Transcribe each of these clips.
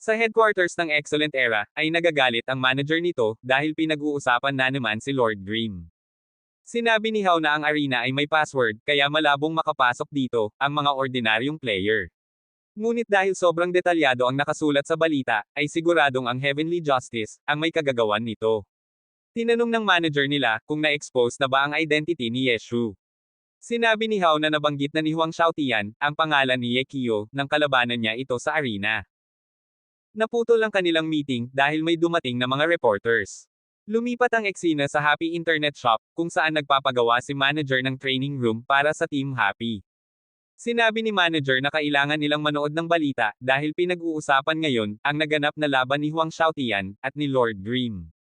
Sa headquarters ng Excellent Era, ay nagagalit ang manager nito dahil pinag-uusapan na naman si Lord Grimm. Sinabi ni Hao na ang arena ay may password, kaya malabong makapasok dito ang mga ordinaryong player. Ngunit dahil sobrang detalyado ang nakasulat sa balita, ay siguradong ang Heavenly Justice ang may kagagawan nito. Tinanong ng manager nila kung na-expose na ba ang identity ni Yeshu. Sinabi ni Hao na nabanggit na ni Huang Xiaotian ang pangalan ni Ye Qiu nang kalabanan niya ito sa arena. Naputol ang kanilang meeting dahil may dumating na mga reporters. Lumipat ang eksena sa Happy Internet Shop kung saan nagpapagawa si manager ng training room para sa Team Happy. Sinabi ni manager na kailangan nilang manood ng balita dahil pinag-uusapan ngayon ang naganap na laban ni Huang Xiaotian at ni Lord Grimm.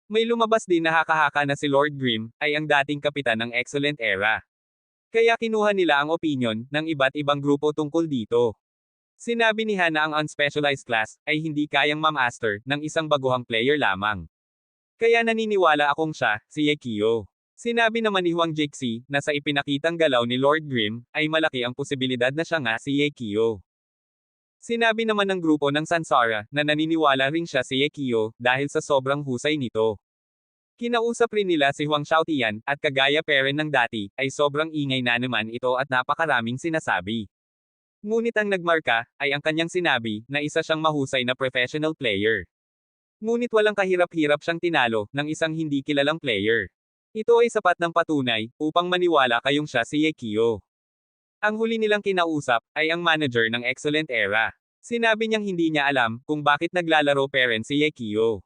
May lumabas din na haka-haka na si Lord Grimm ay ang dating kapitan ng Excellent Era. Kaya kinuha nila ang opinion ng iba't ibang grupo tungkol dito. Sinabi ni Han na ang unspecialized class ay hindi kayang ma-master ng isang baguhang player lamang. Kaya naniniwala akong siya, si Ye Qiu. Sinabi naman ni Huang Jixi na sa ipinakitang galaw ni Lord Grimm ay malaki ang posibilidad na siya nga si Ye Qiu. Sinabi naman ng grupo ng Sansara na naniniwala rin siya si Ye Qiu dahil sa sobrang husay nito. Kinausap rin nila si Huang Xiaotian at kagaya peren ng dati ay sobrang ingay na naman ito at napakaraming sinasabi. Ngunit ang nagmarka ay ang kanyang sinabi na isa siyang mahusay na professional player. Ngunit walang kahirap-hirap siyang tinalo ng isang hindi kilalang player. Ito ay sapat ng patunay upang maniwala kayong siya si Ye Qiu. Ang huli nilang kinausap ay ang manager ng Excellent Era. Sinabi niyang hindi niya alam kung bakit naglalaro peren si Ye Qiu.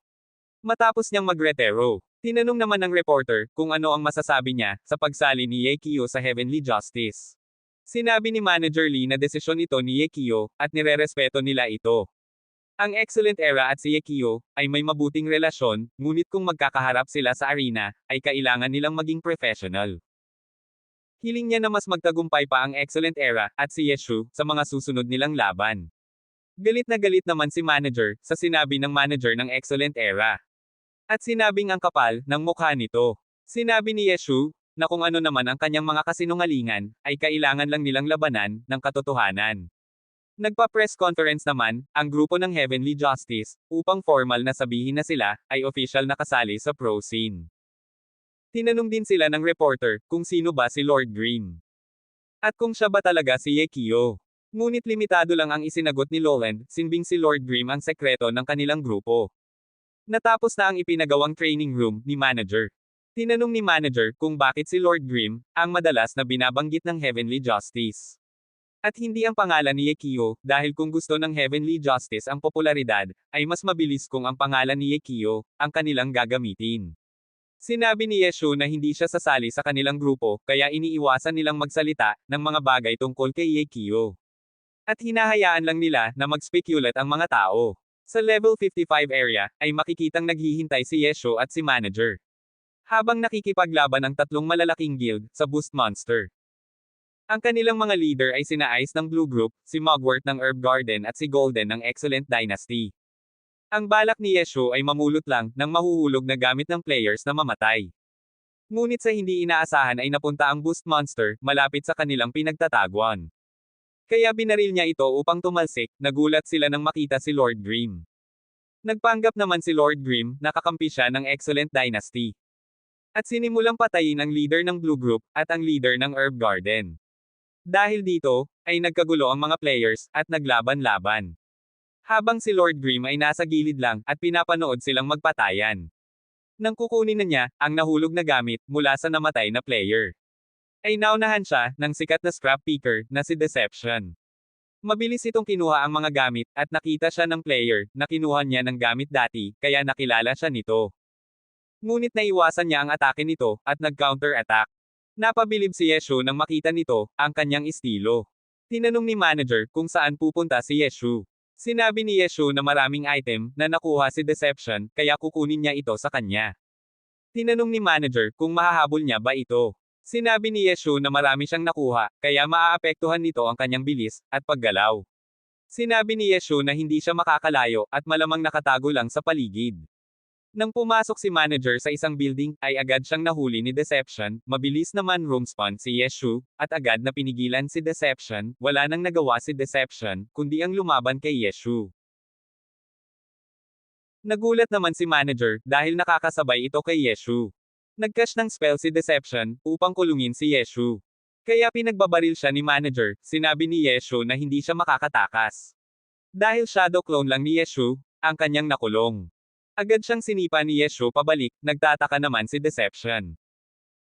Matapos niyang magretiro, tinanong naman ng reporter kung ano ang masasabi niya sa pagsali ni Ye Qiu sa Heavenly Justice. Sinabi ni Manager Lee na desisyon ito ni Ye Qiu at nirerespeto nila ito. Ang Excellent Era at si Ye Qiu ay may mabuting relasyon, ngunit kung magkakaharap sila sa arena, ay kailangan nilang maging professional. Hiling niya na mas magtagumpay pa ang Excellent Era at si Yeshu sa mga susunod nilang laban. Galit na galit naman si manager sa sinabi ng manager ng Excellent Era. At sinabing ang kapal ng mukha nito. Sinabi ni Yeshu na kung ano naman ang kanyang mga kasinungalingan, ay kailangan lang nilang labanan ng katotohanan. Nagpa-press conference naman, ang grupo ng Heavenly Justice, upang formal na sabihin na sila, ay official na kasali sa pro scene. Tinanong din sila ng reporter, kung sino ba si Lord Grimm. At kung siya ba talaga si Ye Qiu. Ngunit limitado lang ang isinagot ni Lowland, sinbing si Lord Grimm ang sekreto ng kanilang grupo. Natapos na ang ipinagawang training room ni manager. Tinanong ni manager kung bakit si Lord Grimm ang madalas na binabanggit ng Heavenly Justice. At hindi ang pangalan ni Ye Qiu, dahil kung gusto ng Heavenly Justice ang popularidad, ay mas mabilis kung ang pangalan ni Ye Qiu ang kanilang gagamitin. Sinabi ni Yeshu na hindi siya sasali sa kanilang grupo, kaya iniiwasan nilang magsalita ng mga bagay tungkol kay Ye Qiu. At hinahayaan lang nila na mag-speculate ang mga tao. Sa level 55 area, ay makikitang naghihintay si Yeshu at si manager. Habang nakikipaglaban ang tatlong malalaking guild sa Boost Monster. Ang kanilang mga leader ay sina Ice ng Blue Group, si Mugwort ng Herb Garden at si Golden ng Excellent Dynasty. Ang balak ni Yeshu ay mamulot lang ng mahuhulog na gamit ng players na mamatay. Ngunit sa hindi inaasahan ay napunta ang Boost Monster malapit sa kanilang pinagtataguan. Kaya binaril niya ito upang tumalsik, nagulat sila nang makita si Lord Grimm. Nagpanggap naman si Lord Grimm na kakampi siya ng Excellent Dynasty. At sinimulang patayin ang leader ng Blue Group at ang leader ng Herb Garden. Dahil dito, ay nagkagulo ang mga players at naglaban-laban. Habang si Lord Grimm ay nasa gilid lang at pinapanood silang magpatayan. Nang kukunin na niya ang nahulog na gamit mula sa namatay na player. Ay naunahan siya ng sikat na scrap picker na si Deception. Mabilis itong kinuha ang mga gamit at nakita siya ng player na kinuha niya ng gamit dati kaya nakilala siya nito. Ngunit naiwasan niya ang atake nito at nag-counter-attack. Napabilib si Yeshu nang makita nito ang kanyang estilo. Tinanong ni manager kung saan pupunta si Yeshu. Sinabi ni Yeshu na maraming item na nakuha si Deception kaya kukunin niya ito sa kanya. Tinanong ni manager kung mahahabol niya ba ito. Sinabi ni Yeshu na marami siyang nakuha, kaya maaapektuhan nito ang kanyang bilis at paggalaw. Sinabi ni Yeshu na hindi siya makakalayo at malamang nakatago lang sa paligid. Nang pumasok si manager sa isang building, ay agad siyang nahuli ni Deception, mabilis naman room spawn si Yeshu, at agad na pinigilan si Deception, wala nang nagawa si Deception, kundi ang lumaban kay Yeshu. Nagulat naman si manager dahil nakakasabay ito kay Yeshu. Nagcash ng spell si Deception upang kulungin si Yeshu. Kaya pinagbabaril siya ni manager, sinabi ni Yeshu na hindi siya makakatakas. Dahil shadow clone lang ni Yeshu, ang kanyang nakulong. Agad siyang sinipa ni Yeshu pabalik, nagtataka naman si Deception.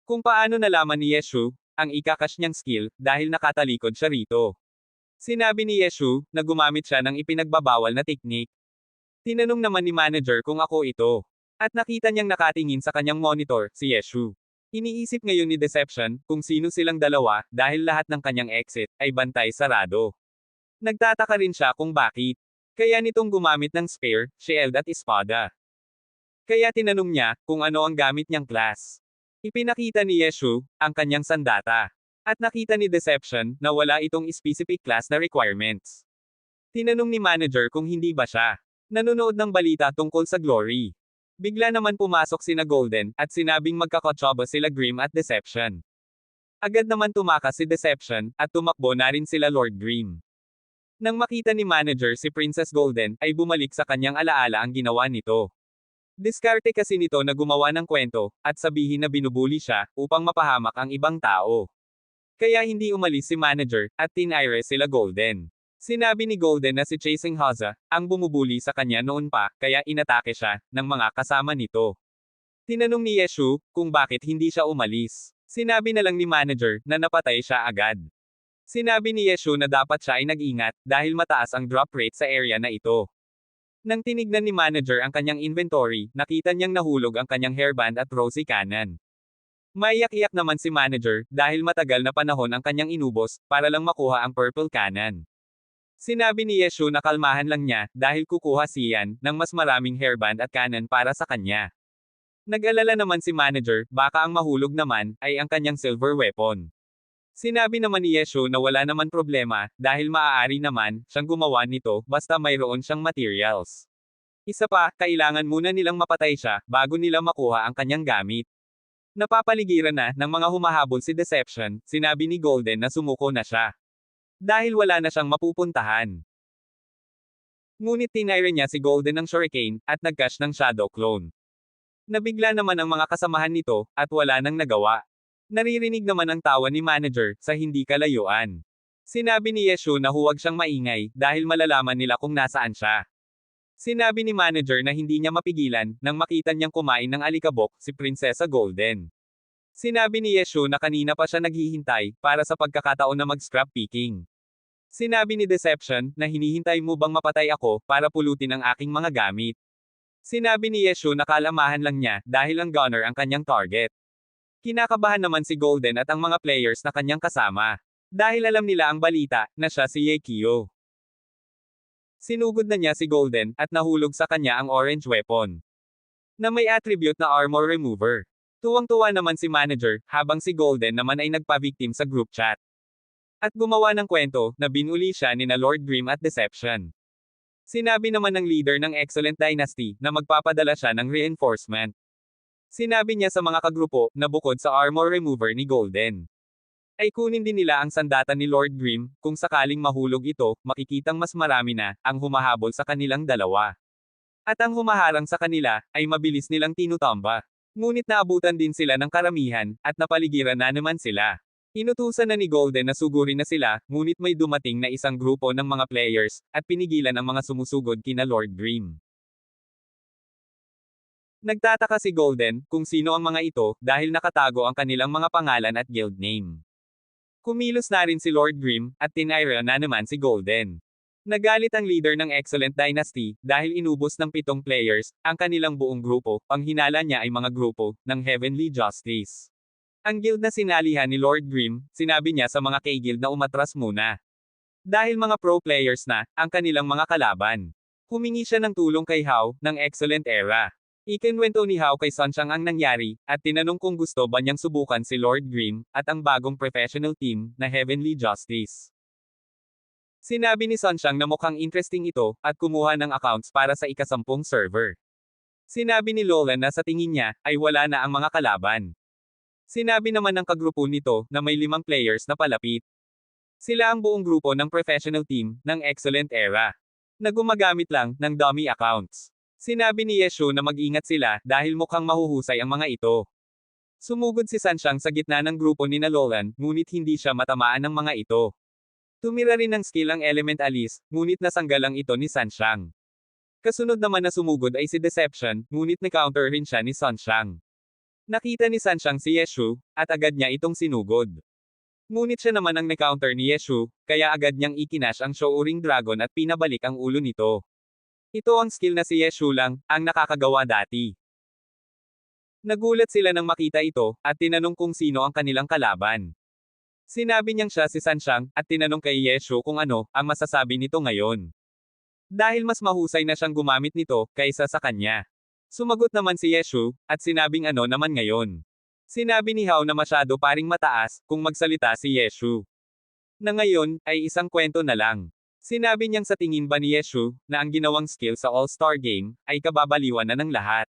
Kung paano nalaman ni Yeshu, ang ikakash niyang skill, dahil nakatalikod siya rito. Sinabi ni Yeshu, na gumamit siya ng ipinagbabawal na teknik. Tinanong naman ni manager kung ako ito. At nakita niyang nakatingin sa kanyang monitor, si Yeshu. Iniisip ngayon ni Deception, kung sino silang dalawa, dahil lahat ng kanyang exit, ay bantay sarado. Nagtataka rin siya kung bakit. Kaya nitong gumamit ng spear, shield at espada. Kaya tinanong niya, kung ano ang gamit niyang class. Ipinakita ni Yeshu, ang kanyang sandata. At nakita ni Deception, na wala itong specific class na requirements. Tinanong ni manager kung hindi ba siya nanonood ng balita tungkol sa Glory. Bigla naman pumasok sina Golden, at sinabing magkakotsoba sila Grim at Deception. Agad naman tumakas si Deception, at tumakbo na rin sila Lord Grim. Nang makita ni manager si Princess Golden, ay bumalik sa kanyang alaala ang ginawa nito. Diskarte kasi nito na gumawa ng kwento, at sabihin na binubuli siya, upang mapahamak ang ibang tao. Kaya hindi umalis si manager, at tinire sila Golden. Sinabi ni Golden na si Chasing Haza, ang bumubuli sa kanya noon pa, kaya inatake siya, ng mga kasama nito. Tinanong ni Yeshu, kung bakit hindi siya umalis. Sinabi na lang ni manager, na napatay siya agad. Sinabi ni Yeshu na dapat siya ay nag-ingat, dahil mataas ang drop rate sa area na ito. Nang tinignan ni manager ang kanyang inventory, nakita niyang nahulog ang kanyang hairband at rosy cannon. Maiyak-iyak naman si manager, dahil matagal na panahon ang kanyang inubos, para lang makuha ang purple cannon. Sinabi ni Yeshu na kalmahan lang niya, dahil kukuha siyan, ng mas maraming hairband at cannon para sa kanya. Nag-alala naman si manager, baka ang mahulog naman, ay ang kanyang silver weapon. Sinabi naman ni Yeshu na wala naman problema, dahil maaari naman, siyang gumawa nito, basta mayroon siyang materials. Isa pa, kailangan muna nilang mapatay siya, bago nila makuha ang kanyang gamit. Napapaligiran na, ng mga humahabol si Deception, sinabi ni Golden na sumuko na siya. Dahil wala na siyang mapupuntahan. Ngunit tinire niya si Golden ng Shuriken, at nagcash ng Shadow Clone. Nabigla naman ang mga kasamahan nito, at wala nang nagawa. Naririnig naman ang tawa ni manager, sa hindi kalayuan. Sinabi ni Yeshu na huwag siyang maingay, dahil malalaman nila kung nasaan siya. Sinabi ni manager na hindi niya mapigilan, nang makita niyang kumain ng alikabok, si Prinsesa Golden. Sinabi ni Yeshu na kanina pa siya naghihintay, para sa pagkakataon na mag-scrap picking. Sinabi ni Deception, na hinihintay mo bang mapatay ako, para pulutin ang aking mga gamit. Sinabi ni Yeshu na kalamahan lang niya, dahil ang gunner ang kanyang target. Kinakabahan naman si Golden at ang mga players na kanyang kasama. Dahil alam nila ang balita, na siya si Yekio. Sinugod na niya si Golden, at nahulog sa kanya ang orange weapon. Na may attribute na armor remover. Tuwang-tuwa naman si manager, habang si Golden naman ay nagpa-victim sa group chat. At gumawa ng kwento, na binuli siya ni na Lord Grim at Deception. Sinabi naman ng leader ng Excellent Dynasty, na magpapadala siya ng reinforcement. Sinabi niya sa mga kagrupo, na bukod sa armor remover ni Golden, ay kunin din nila ang sandata ni Lord Grim, kung sakaling mahulog ito, makikitang mas marami na, ang humahabol sa kanilang dalawa. At ang humaharang sa kanila, ay mabilis nilang tinutamba. Ngunit naabutan din sila ng karamihan, at napaligiran na naman sila. Inutusan na ni Golden na sugurin na sila, ngunit may dumating na isang grupo ng mga players, at pinigilan ang mga sumusugod kina Lord Grim. Nagtataka si Golden, kung sino ang mga ito, dahil nakatago ang kanilang mga pangalan at guild name. Kumilos na rin si Lord Grim, at tinire na naman si Golden. Nagalit ang leader ng Excellent Dynasty, dahil inubos ng 7 players, ang kanilang buong grupo, ang hinala niya ay mga grupo, ng Heavenly Justice. Ang guild na sinalihan ni Lord Grim, sinabi niya sa mga K-guild na umatras muna. Dahil mga pro players na, ang kanilang mga kalaban. Humingi siya ng tulong kay Hao, ng Excellent Era. Ikinwento ni Hao kay Sunshang ang nangyari, at tinanong kung gusto ba niyang subukan si Lord Grim, at ang bagong professional team, na Heavenly Justice. Sinabi ni Sunshang na mukhang interesting ito, at kumuha ng accounts para sa ika-10 server. Sinabi ni Lola na sa tingin niya, ay wala na ang mga kalaban. Sinabi naman ng kagrupo nito, na may 5 players na palapit. Sila ang buong grupo ng professional team, ng Excellent Era. Na gumagamit lang, ng dummy accounts. Sinabi ni Yeshu na mag-ingat sila dahil mukhang mahuhusay ang mga ito. Sumugod si Sanshang sa gitna ng grupo ni Lolan, ngunit hindi siya matamaan ng mga ito. Tumira rin ng skill ang Element Alice, ngunit nasanggal lang ito ni Sanshang. Kasunod naman na sumugod ay si Deception, ngunit na-counter rin siya ni Sanshang. Nakita ni Sanshang si Yeshu, at agad niya itong sinugod. Ngunit siya naman ang na-counter ni Yeshu, kaya agad niyang ikinash ang Shouring Dragon at pinabalik ang ulo nito. Ito ang skill na si Yeshu lang, ang nakakagawa dati. Nagulat sila nang makita ito, at tinanong kung sino ang kanilang kalaban. Sinabi niyang siya si Sanshang, at tinanong kay Yeshu kung ano, ang masasabi nito ngayon. Dahil mas mahusay na siyang gumamit nito, kaysa sa kanya. Sumagot naman si Yeshu, at sinabing ano naman ngayon. Sinabi ni Hao na masyado paring mataas, kung magsalita si Yeshu. Na ngayon, ay isang kwento na lang. Sinabi niyang sa tingin ba ni Yeshu, na ang ginawang skill sa All-Star Game, ay kababaliwan na ng lahat.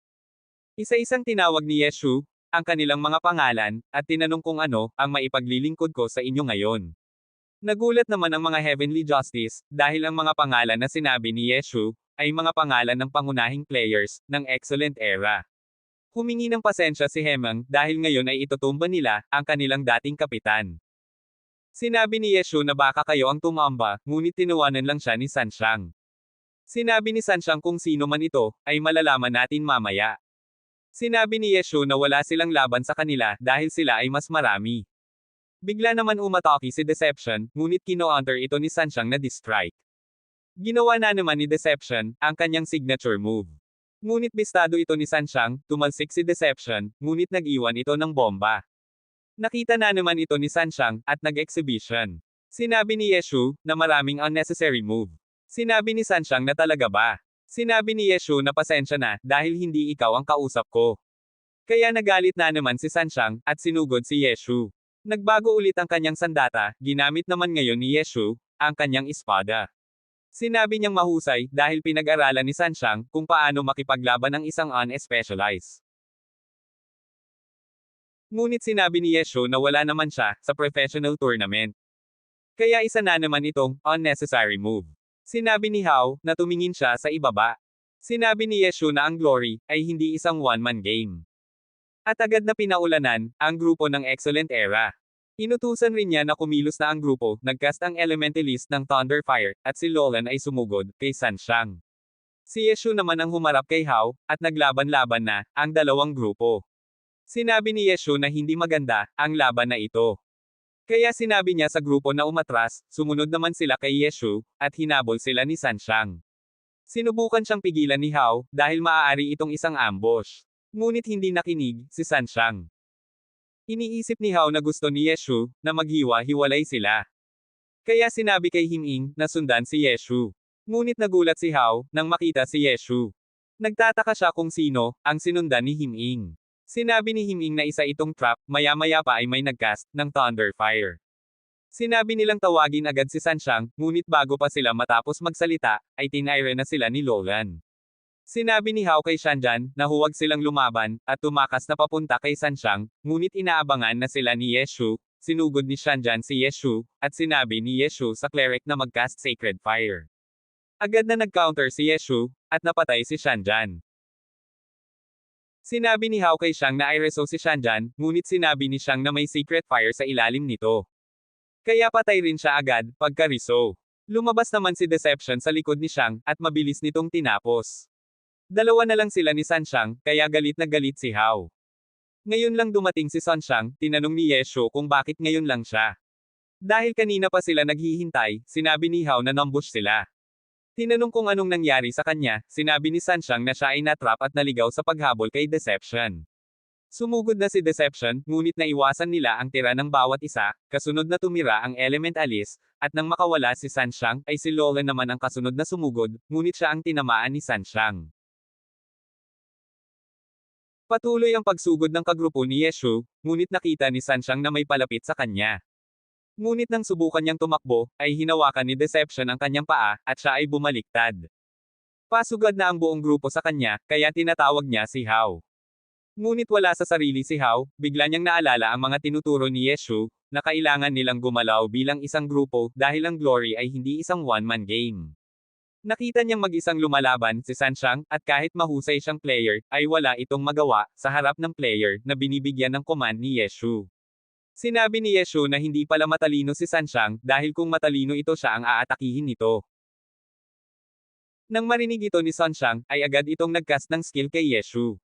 Isa-isang tinawag ni Yeshu, ang kanilang mga pangalan, at tinanong kung ano, ang maipaglilingkod ko sa inyo ngayon. Nagulat naman ang mga Heavenly Justice, dahil ang mga pangalan na sinabi ni Yeshu, ay mga pangalan ng pangunahing players, ng Excellent Era. Humingi ng pasensya si Hemang, dahil ngayon ay itutumba nila, ang kanilang dating kapitan. Sinabi ni Yeshu na baka kayo ang tumamba, ngunit tinuwanan lang siya ni Sanshang. Sinabi ni Sanshang kung sino man ito, ay malalaman natin mamaya. Sinabi ni Yeshu na wala silang laban sa kanila, dahil sila ay mas marami. Bigla naman umatake si Deception, ngunit kino-counter ito ni Sanshang na distrike. Ginawa na naman ni Deception, ang kanyang signature move. Ngunit bistado ito ni Sanshang, tumalsik si Deception, ngunit nag-iwan ito ng bomba. Nakita na naman ito ni Sanshang, at nag-exhibition. Sinabi ni Yeshu, na maraming unnecessary move. Sinabi ni Sanshang na talaga ba? Sinabi ni Yeshu na pasensya na, dahil hindi ikaw ang kausap ko. Kaya nagalit na naman si Sanshang, at sinugod si Yeshu. Nagbago ulit ang kanyang sandata, ginamit naman ngayon ni Yeshu, ang kanyang espada. Sinabi niyang mahusay, dahil pinag-aralan ni Sanshang, kung paano makipaglaban ng isang unspecialized. Ngunit sinabi ni Yeshu na wala naman siya, sa professional tournament. Kaya isa na naman itong, unnecessary move. Sinabi ni Hao, na tumingin siya sa ibaba. Sinabi ni Yeshu na ang Glory, ay hindi isang one-man game. At agad na pinaulanan, ang grupo ng Excellent Era. Inutusan rin niya na kumilos na ang grupo, nagcast ang Elementalist ng Thunderfire, at si Lolan ay sumugod, kay Sanshang. Si Yeshu naman ang humarap kay Hao, at naglaban-laban na, ang dalawang grupo. Sinabi ni Yeshu na hindi maganda, ang laban na ito. Kaya sinabi niya sa grupo na umatras, sumunod naman sila kay Yeshu, at hinabol sila ni Sanshang. Sinubukan siyang pigilan ni Hao, dahil maaari itong isang ambush. Ngunit hindi nakinig, si Sanshang. Iniisip ni Hao na gusto ni Yeshu, na maghiwa-hiwalay sila. Kaya sinabi kay Himing, na sundan si Yeshu. Ngunit nagulat si Hao, nang makita si Yeshu. Nagtataka siya kung sino, ang sinundan ni Himing. Sinabi ni Himing na isa itong trap, maya-maya pa ay may nagcast, ng Thunderfire. Sinabi nilang tawagin agad si Sanshang, ngunit bago pa sila matapos magsalita, ay tinaire na sila ni Lolan. Sinabi ni Hao kay Shanjan, na huwag silang lumaban, at tumakas na papunta kay Sanshang, ngunit inaabangan na sila ni Yeshu. Sinugod ni Shanjan si Yeshu, at sinabi ni Yeshu sa cleric na mag-cast Sacred Fire. Agad na nag-counter si Yeshu, at napatay si Shanjan. Sinabi ni Hao kay Shang na i-reso si Shanjan, ngunit sinabi ni Shang na may secret fire sa ilalim nito. Kaya patay rin siya agad, pagka-reso. Lumabas naman si Deception sa likod ni Shang, at mabilis nitong tinapos. Dalawa na lang sila ni Sanshang, kaya galit na galit si Hao. Ngayon lang dumating si Sanshang, tinanong ni Yeshu kung bakit ngayon lang siya. Dahil kanina pa sila naghihintay, sinabi ni Hao na nambush sila. Tinanong kung anong nangyari sa kanya, sinabi ni Sanshang na siya ay natrap at naligaw sa paghabol kay Deception. Sumugod na si Deception, ngunit naiwasan nila ang tira ng bawat isa, kasunod na tumira ang Element Alice, at nang makawala si Sanshang, ay si Lolan naman ang kasunod na sumugod, ngunit siya ang tinamaan ni Sanshang. Patuloy ang pagsugod ng kagrupo ni Yeshu, ngunit nakita ni Sanshang na may palapit sa kanya. Ngunit nang subukan niyang tumakbo, ay hinawakan ni Deception ang kanyang paa, at siya ay bumaliktad. Pasugad na ang buong grupo sa kanya, kaya tinatawag niya si Hao. Ngunit wala sa sarili si Hao, bigla niyang naalala ang mga tinuturo ni Yeshu, na kailangan nilang gumalaw bilang isang grupo, dahil ang Glory ay hindi isang one-man game. Nakita niyang mag-isang lumalaban si Sanshang, at kahit mahusay siyang player, ay wala itong magawa, sa harap ng player, na binibigyan ng command ni Yeshu. Sinabi ni Yeshu na hindi pala matalino si Sanshang, dahil kung matalino ito siya ang aatakihin nito. Nang marinig ito ni Sanshang, ay agad itong nagcast ng skill kay Yeshu.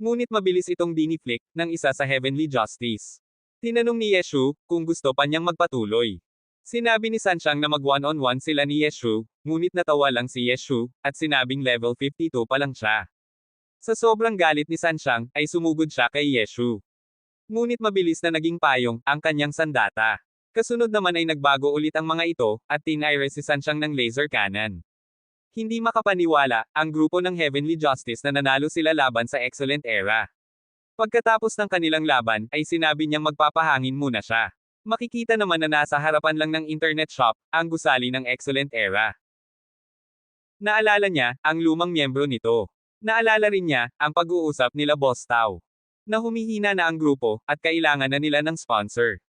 Ngunit mabilis itong diniflict, ng isa sa Heavenly Justice. Tinanong ni Yeshu, kung gusto pa niyang magpatuloy. Sinabi ni Sanshang na mag one-on-one sila ni Yeshu, ngunit natawa lang si Yeshu, at sinabing level 52 pa lang siya. Sa sobrang galit ni Sanshang, ay sumugod siya kay Yeshu. Ngunit mabilis na naging payong, ang kanyang sandata. Kasunod naman ay nagbago ulit ang mga ito, at tinire si Sanshang ng laser cannon. Hindi makapaniwala, ang grupo ng Heavenly Justice na nanalo sila laban sa Excellent Era. Pagkatapos ng kanilang laban, ay sinabi niyang magpapahangin muna siya. Makikita naman na nasa harapan lang ng internet shop, ang gusali ng Excellent Era. Naalala niya, ang lumang miyembro nito. Naalala rin niya, ang pag-uusap nila Boss Tao. Na humihina na ang grupo, at kailangan na nila ng sponsor.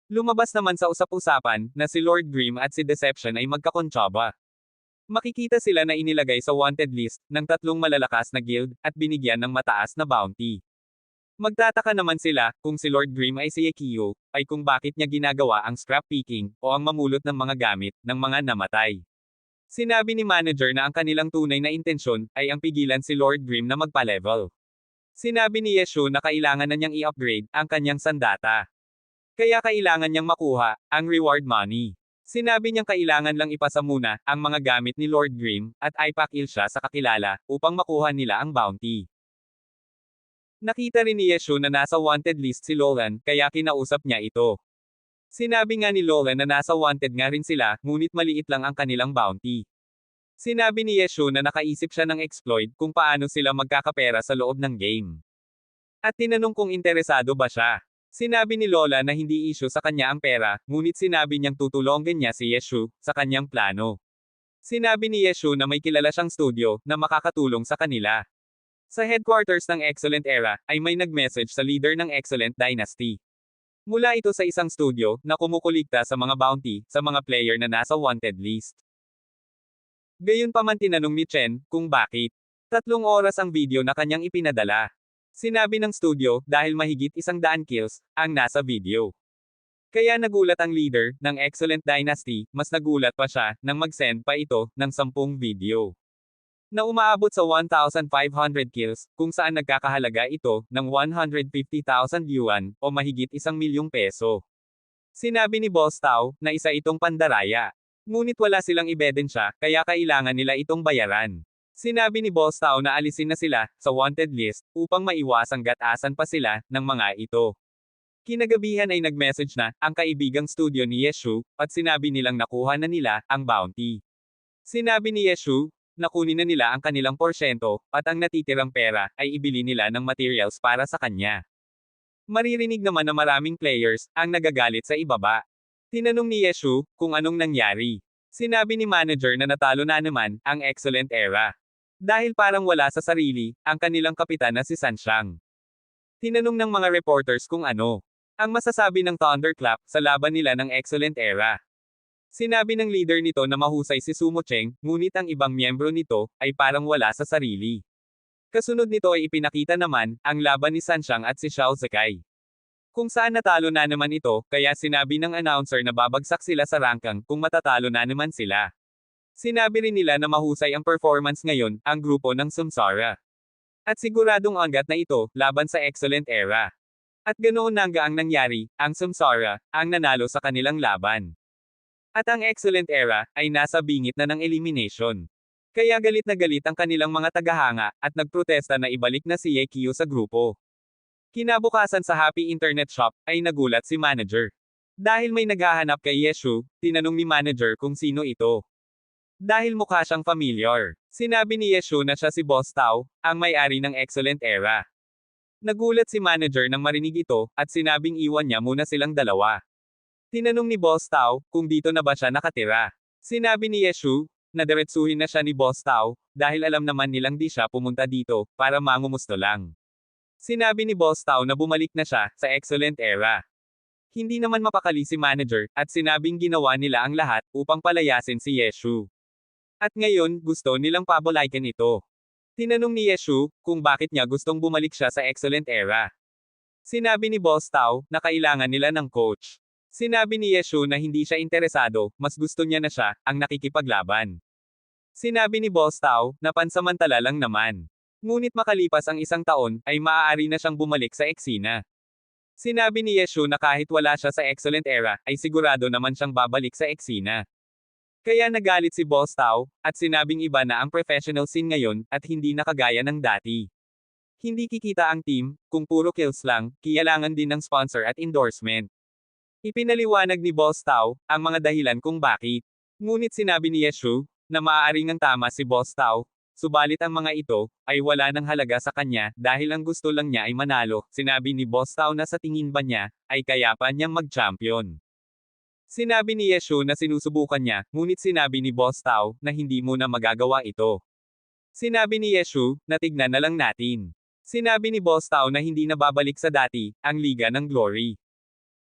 Lumabas naman sa usap-usapan, na si Lord Grimm at si Deception ay magkakontsaba. Makikita sila na inilagay sa wanted list, ng 3 malalakas na guild, at binigyan ng mataas na bounty. Magtataka naman sila, kung si Lord Grimm ay si Yekio, ay kung bakit niya ginagawa ang scrap picking, o ang mamulot ng mga gamit, ng mga namatay. Sinabi ni manager na ang kanilang tunay na intensyon, ay ang pigilan si Lord Grimm na magpa-level. Sinabi ni Yeshu na kailangan na niyang i-upgrade, ang kanyang sandata. Kaya kailangan niyang makuha, ang reward money. Sinabi niyang kailangan lang ipasa muna, ang mga gamit ni Lord Grimm, at ipakil siya sa kakilala, upang makuha nila ang bounty. Nakita rin ni Yeshu na nasa wanted list si Lolan, kaya kinausap niya ito. Sinabi nga ni Lolan na nasa wanted nga rin sila, ngunit maliit lang ang kanilang bounty. Sinabi ni Yeshu na nakaisip siya ng exploit, kung paano sila magkakapera sa loob ng game. At tinanong kung interesado ba siya. Sinabi ni Lola na hindi issue sa kanya ang pera, ngunit sinabi niyang tutulungan niya si Yeshu, sa kanyang plano. Sinabi ni Yeshu na may kilala siyang studio, na makakatulong sa kanila. Sa headquarters ng Excellent Era, ay may nag-message sa leader ng Excellent Dynasty. Mula ito sa isang studio, na kumukulikta sa mga bounty, sa mga player na nasa wanted list. Gayunpaman tinanong ni Chen, kung bakit. 3 oras ang video na kanyang ipinadala. Sinabi ng studio, dahil mahigit 100 kills, ang nasa video. Kaya nagulat ang leader, ng Excellent Dynasty, mas nagulat pa siya, nang mag-send pa ito, ng 10 video. Na umaabot sa 1,500 kills, kung saan nagkakahalaga ito, ng 150,000 yuan, o mahigit 1 milyong peso. Sinabi ni Boss Tao, na isa itong pandaraya. Ngunit wala silang ebidensya, kaya kailangan nila itong bayaran. Sinabi ni Boss Tao na alisin na sila, sa wanted list, upang maiwasang gatasan pa sila, ng mga ito. Kinagabihan ay nag-message na, ang kaibigang studio ni Yeshu, at sinabi nilang nakuha na nila, ang bounty. Sinabi ni Yeshu, nakunin na nila ang kanilang porsyento, at ang natitirang pera, ay ibili nila ng materials para sa kanya. Maririnig naman na maraming players, ang nagagalit sa ibaba. Tinanong ni Yeshu, kung anong nangyari. Sinabi ni manager na natalo na naman, ang Excellent Era. Dahil parang wala sa sarili, ang kanilang kapitan na si Sanshang. Tinanong ng mga reporters kung ano ang masasabi ng Thunderclap sa laban nila ng Excellent Era. Sinabi ng leader nito na mahusay si Sumo Cheng, ngunit ang ibang miyembro nito, ay parang wala sa sarili. Kasunod nito ay ipinakita naman, ang laban ni Sanshang at si Xiao Zekai. Kung saan natalo na naman ito, kaya sinabi ng announcer na babagsak sila sa ranking, kung matatalo na naman sila. Sinabi rin nila na mahusay ang performance ngayon, ang grupo ng Samsara. At siguradong anggat na ito, laban sa Excellent Era. At ganoon na ang nangyari, ang Samsara, ang nanalo sa kanilang laban. At ang Excellent Era, ay nasa bingit na ng elimination. Kaya galit na galit ang kanilang mga tagahanga, at nagprotesta na ibalik na si Yekio sa grupo. Kinabukasan sa Happy Internet Shop, ay nagulat si manager. Dahil may naghahanap kay Yeshu, tinanong ni manager kung sino ito. Dahil mukha siyang familiar. Sinabi ni Yeshu na siya si Boss Tao, ang may-ari ng Excellent Era. Nagulat si manager nang marinig ito, at sinabing iwan niya muna silang dalawa. Tinanong ni Boss Tao, kung dito na ba siya nakatira. Sinabi ni Yeshu, na diretsuhin na siya ni Boss Tao, dahil alam naman nilang di siya pumunta dito, para mangumusto lang. Sinabi ni Boss Tao na bumalik na siya, sa Excellent Era. Hindi naman mapakali si manager, at sinabing ginawa nila ang lahat, upang palayasin si Yeshu. At ngayon, gusto nilang pabalikan ito. Tinanong ni Yeshu kung bakit niya gustong bumalik siya sa Excellent Era. Sinabi ni Boss Tao na kailangan nila ng coach. Sinabi ni Yeshu na hindi siya interesado, mas gusto niya na siya ang nakikipaglaban. Sinabi ni Boss Tao na pansamantala lang naman. Ngunit makalipas ang 1 taon, ay maaari na siyang bumalik sa eksena. Sinabi ni Yeshu na kahit wala siya sa Excellent Era, ay sigurado naman siyang babalik sa eksena. Kaya nagalit si Boss Tao, at sinabing iba na ang professional scene ngayon, at hindi na kagaya ng dati. Hindi kikita ang team, kung puro kills lang, kailangan din ng sponsor at endorsement. Ipinaliwanag ni Boss Tao, ang mga dahilan kung bakit. Ngunit sinabi ni Yeshu, na maaaring ang tama si Boss Tao, subalit ang mga ito, ay wala ng halaga sa kanya, dahil ang gusto lang niya ay manalo. Sinabi ni Boss Tao na sa tingin ba niya, ay kaya pa niyang mag-champion. Sinabi ni Yeshu na sinusubukan niya, ngunit sinabi ni Boss Tao na hindi mo na magagawa ito. Sinabi ni Yeshu na tignan na lang natin. Sinabi ni Boss Tao na hindi na babalik sa dati, ang Liga ng Glory.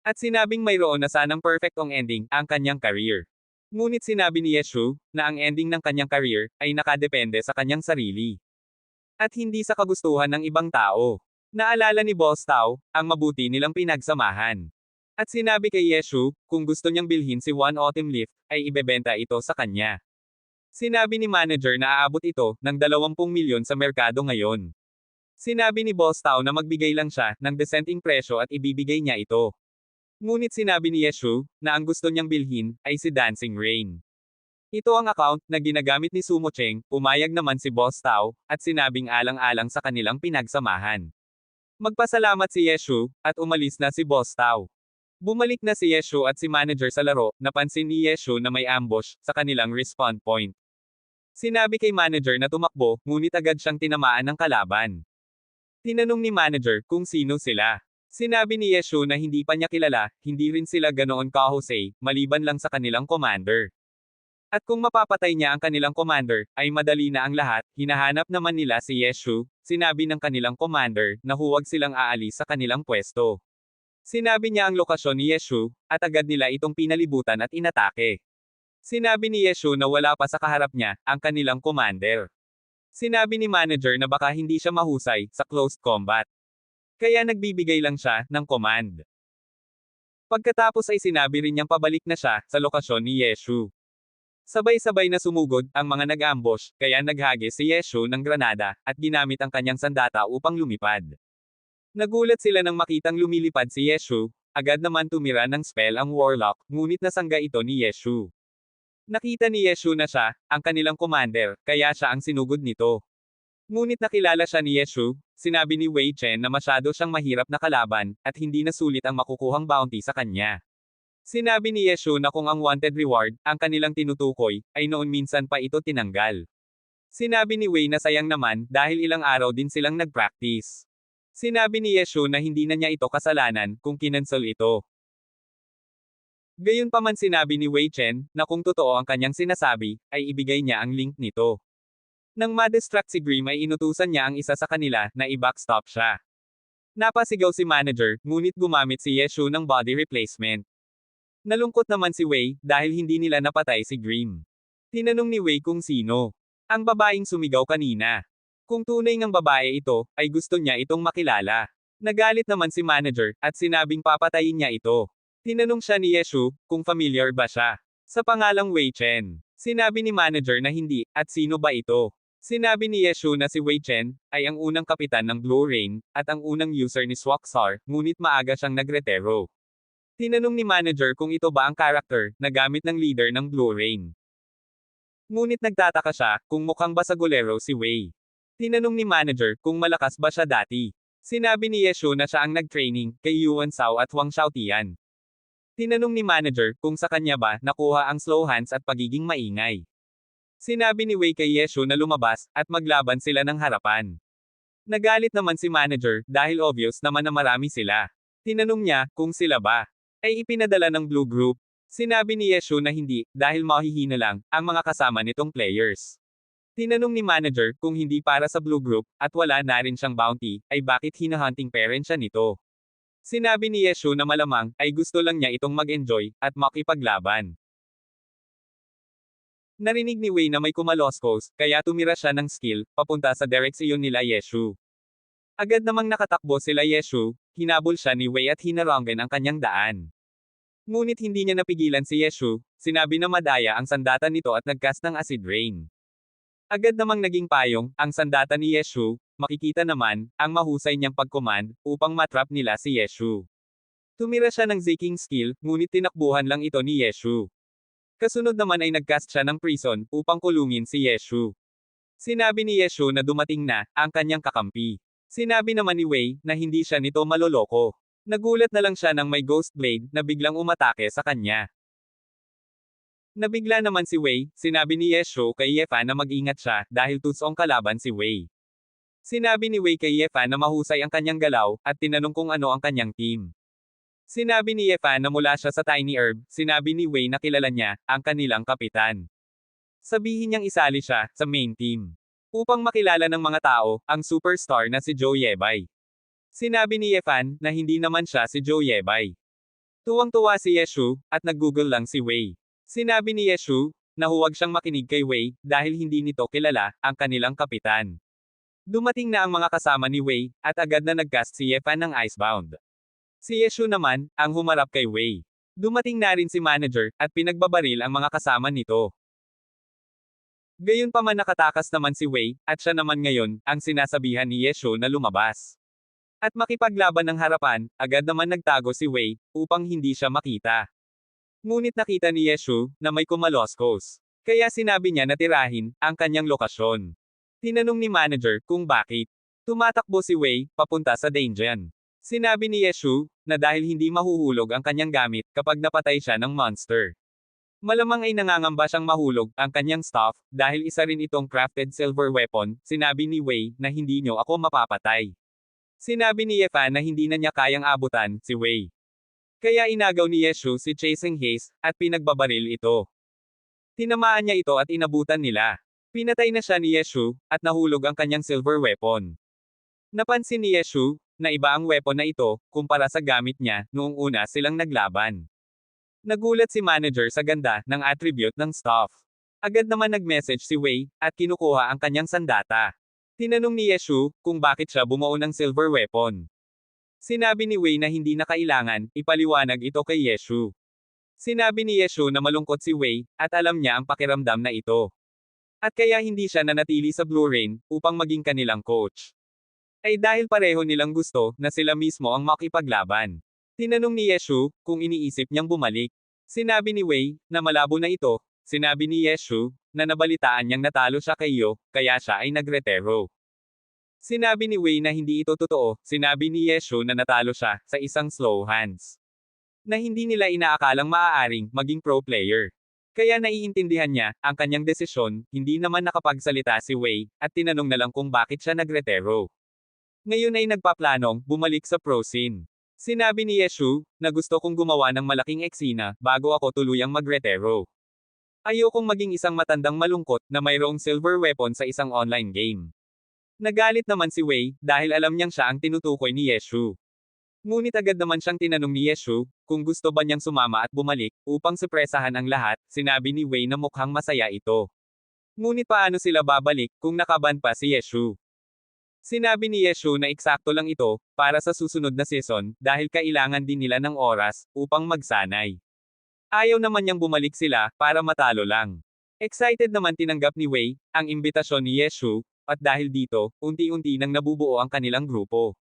At sinabing mayroon na sanang perfectong ending, ang kanyang career. Ngunit sinabi ni Yeshu na ang ending ng kanyang career ay nakadepende sa kanyang sarili. At hindi sa kagustuhan ng ibang tao. Naalala ni Boss Tao ang mabuti nilang pinagsamahan. At sinabi kay Yeshu, kung gusto niyang bilhin si One Autumn Leaf, ay ibebenta ito sa kanya. Sinabi ni manager na aabot ito ng 20 milyon sa merkado ngayon. Sinabi ni Boss Tao na magbigay lang siya ng desenting presyo at ibibigay niya ito. Ngunit sinabi ni Yeshu na ang gusto niyang bilhin ay si Dancing Rain. Ito ang account na ginagamit ni Sumo Cheng, pumayag naman si Boss Tao, at sinabing alang-alang sa kanilang pinagsamahan. Magpasalamat si Yeshu, at umalis na si Boss Tao. Bumalik na si Yeshu at si manager sa laro, napansin ni Yeshu na may ambush sa kanilang respawn point. Sinabi kay manager na tumakbo, ngunit agad siyang tinamaan ng kalaban. Tinanong ni manager kung sino sila. Sinabi ni Yeshu na hindi pa niya kilala, hindi rin sila ganoon kahusay, maliban lang sa kanilang commander. At kung mapapatay niya ang kanilang commander, ay madali na ang lahat, hinahanap naman nila si Yeshu, sinabi ng kanilang commander, na huwag silang aalis sa kanilang pwesto. Sinabi niya ang lokasyon ni Yeshu, at agad nila itong pinalibutan at inatake. Sinabi ni Yeshu na wala pa sa kaharap niya, ang kanilang commander. Sinabi ni manager na baka hindi siya mahusay sa close combat. Kaya nagbibigay lang siya ng command. Pagkatapos ay sinabi rin niyang pabalik na siya sa lokasyon ni Yeshu. Sabay-sabay na sumugod ang mga nag-ambush, kaya naghagis si Yeshu ng granada, at ginamit ang kanyang sandata upang lumipad. Nagulat sila nang makitang lumilipad si Yeshu, agad naman tumira ng spell ang Warlock, ngunit nasangga ito ni Yeshu. Nakita ni Yeshu na siya, ang kanilang commander, kaya siya ang sinugod nito. Ngunit nakilala siya ni Yeshu, sinabi ni Wei Chen na masyado siyang mahirap na kalaban, at hindi na sulit ang makukuhang bounty sa kanya. Sinabi ni Yeshu na kung ang wanted reward, ang kanilang tinutukoy, ay noon minsan pa ito tinanggal. Sinabi ni Wei na sayang naman, dahil ilang araw din silang nag-practice. Sinabi ni Yeshu na hindi na niya ito kasalanan, kung kinansel ito. Gayunpaman sinabi ni Wei Chen, na kung totoo ang kanyang sinasabi, ay ibigay niya ang link nito. Nang ma-distract si Grim ay inutusan niya ang isa sa kanila, na i-backstop siya. Napasigaw si manager, ngunit gumamit si Yeshu ng body replacement. Nalungkot naman si Wei, dahil hindi nila napatay si Grim. Tinanong ni Wei kung sino. Ang babaeng sumigaw kanina. Kung tunay ngang babae ito, ay gusto niya itong makilala. Nagalit naman si manager, at sinabing papatayin niya ito. Tinanong siya ni Yeshu, kung familiar ba siya sa pangalang Wei Chen. Sinabi ni manager na hindi, at sino ba ito? Sinabi ni Yeshu na si Wei Chen, ay ang unang kapitan ng Blue Rain, at ang unang user ni Swaksar, ngunit maaga siyang nagretero. Tinanong ni manager kung ito ba ang character, na gamit ng leader ng Blue Rain. Ngunit nagtataka siya, kung mukhang basagulero si Wei. Tinanong ni manager kung malakas ba siya dati. Sinabi ni Yeshu na siya ang nag-training kay Yuan Sao at Huang Xiaotian. Tinanong ni manager kung sa kanya ba nakuha ang slow hands at pagiging maingay. Sinabi ni Wei kay Yeshu na lumabas at maglaban sila ng harapan. Nagalit naman si manager dahil obvious naman na marami sila. Tinanong niya kung sila ba ay ipinadala ng Blue Group. Sinabi ni Yeshu na hindi dahil mahihina lang ang mga kasama nitong players. Tinanong ni manager kung hindi para sa Blue Group, at wala na rin siyang bounty, ay bakit hinahunting parent siya nito. Sinabi ni Yeshu na malamang, ay gusto lang niya itong mag-enjoy, at makipaglaban. Narinig ni Wei na may kumaloskos, kaya tumira siya ng skill, papunta sa direksyon nila Yeshu. Agad namang nakatakbo sila Yeshu, hinabol siya ni Wei at hinarangan ang kanyang daan. Ngunit hindi niya napigilan si Yeshu, sinabi na madaya ang sandata nito at nagcast ng acid rain. Agad namang naging payong, ang sandata ni Yeshu, makikita naman, ang mahusay niyang pag-command, upang matrap nila si Yeshu. Tumira siya ng Zeking skill, ngunit tinakbuhan lang ito ni Yeshu. Kasunod naman ay nagcast siya ng prison, upang kulungin si Yeshu. Sinabi ni Yeshu na dumating na, ang kanyang kakampi. Sinabi naman ni Wei, na hindi siya nito maloloko. Nagulat na lang siya nang may ghost blade, na biglang umatake sa kanya. Nabigla naman si Wei, sinabi ni Yeshu kay Yefan na mag-ingat siya, dahil tutsong kalaban si Wei. Sinabi ni Wei kay Yefan na mahusay ang kanyang galaw, at tinanong kung ano ang kanyang team. Sinabi ni Yefan na mula siya sa Tiny Herb, sinabi ni Wei na kilala niya, ang kanilang kapitan. Sabihin niyang isali siya, sa main team. Upang makilala ng mga tao, ang superstar na si Zhou Yebei. Sinabi ni Yefan, na hindi naman siya si Zhou Yebei. Tuwang-tuwa si Yeshu, at nag-google lang si Wei. Sinabi ni Yeshu, na huwag siyang makinig kay Wei, dahil hindi nito kilala, ang kanilang kapitan. Dumating na ang mga kasama ni Wei, at agad na nagcast si Yefan ng Icebound. Si Yeshu naman, ang humarap kay Wei. Dumating na rin si manager, at pinagbabaril ang mga kasama nito. Gayunpaman nakatakas naman si Wei, at siya naman ngayon, ang sinasabihan ni Yeshu na lumabas. At makipaglaban ng harapan, agad naman nagtago si Wei, upang hindi siya makita. Ngunit nakita ni Yeshu, na may kumaloskos. Kaya sinabi niya na tirahin, ang kanyang lokasyon. Tinanong ni manager, kung bakit. Tumatakbo si Wei, papunta sa Dainjian. Sinabi ni Yeshu, na dahil hindi mahuhulog ang kanyang gamit, kapag napatay siya ng monster. Malamang ay nangangamba siyang mahulog, ang kanyang staff, dahil isa rin itong crafted silver weapon, sinabi ni Wei, na hindi nyo ako mapapatay. Sinabi ni Yefan na hindi na niya kayang abutan, si Wei. Kaya inagaw ni Yeshu si Chasing Haze, at pinagbabaril ito. Tinamaan niya ito at inabutan nila. Pinatay na siya ni Yeshu, at nahulog ang kanyang silver weapon. Napansin ni Yeshu, na iba ang weapon na ito, kumpara sa gamit niya, noong una silang naglaban. Nagulat si manager sa ganda, ng attribute ng staff. Agad naman nag-message si Wei, at kinukuha ang kanyang sandata. Tinanong ni Yeshu, kung bakit siya bumuo ng silver weapon. Sinabi ni Wei na hindi na kailangan, ipaliwanag ito kay Yeshu. Sinabi ni Yeshu na malungkot si Wei, at alam niya ang pakiramdam na ito. At kaya hindi siya nanatili sa Blue Rain, upang maging kanilang coach. Ay dahil pareho nilang gusto, na sila mismo ang makipaglaban. Tinanong ni Yeshu, kung iniisip niyang bumalik. Sinabi ni Wei, na malabo na ito. Sinabi ni Yeshu, na nabalitaan niyang natalo siya kay Yo, kaya siya ay nagretero. Sinabi ni Wei na hindi ito totoo, sinabi ni Yeshu na natalo siya, sa isang slow hands. Na hindi nila inaakalang maaaring, maging pro player. Kaya naiintindihan niya, ang kanyang desisyon, hindi naman nakapagsalita si Wei, at tinanong na lang kung bakit siya nagretero. Ngayon ay nagpaplanong, bumalik sa pro scene. Sinabi ni Yeshu, na gusto kong gumawa ng malaking eksena, bago ako tuluyang magretero. Ayokong maging isang matandang malungkot, na mayroong silver weapon sa isang online game. Nagalit naman si Wei, dahil alam niyang siya ang tinutukoy ni Yeshu. Ngunit agad naman siyang tinanong ni Yeshu, kung gusto ba niyang sumama at bumalik, upang supresahan ang lahat, sinabi ni Wei na mukhang masaya ito. Ngunit paano sila babalik, kung nakaban pa si Yeshu? Sinabi ni Yeshu na eksakto lang ito, para sa susunod na season, dahil kailangan din nila ng oras, upang magsanay. Ayaw naman niyang bumalik sila, para matalo lang. Excited naman tinanggap ni Wei, ang imbitasyon ni Yeshu, at dahil dito, unti-unti nang nabubuo ang kanilang grupo.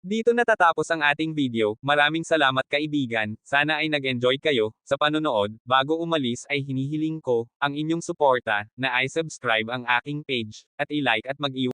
Dito natatapos ang ating video, maraming salamat kaibigan, sana ay nag-enjoy kayo, sa panonood, bago umalis ay hinihiling ko, ang inyong suporta, na i-subscribe ang aking page, at i-like at mag-iwan.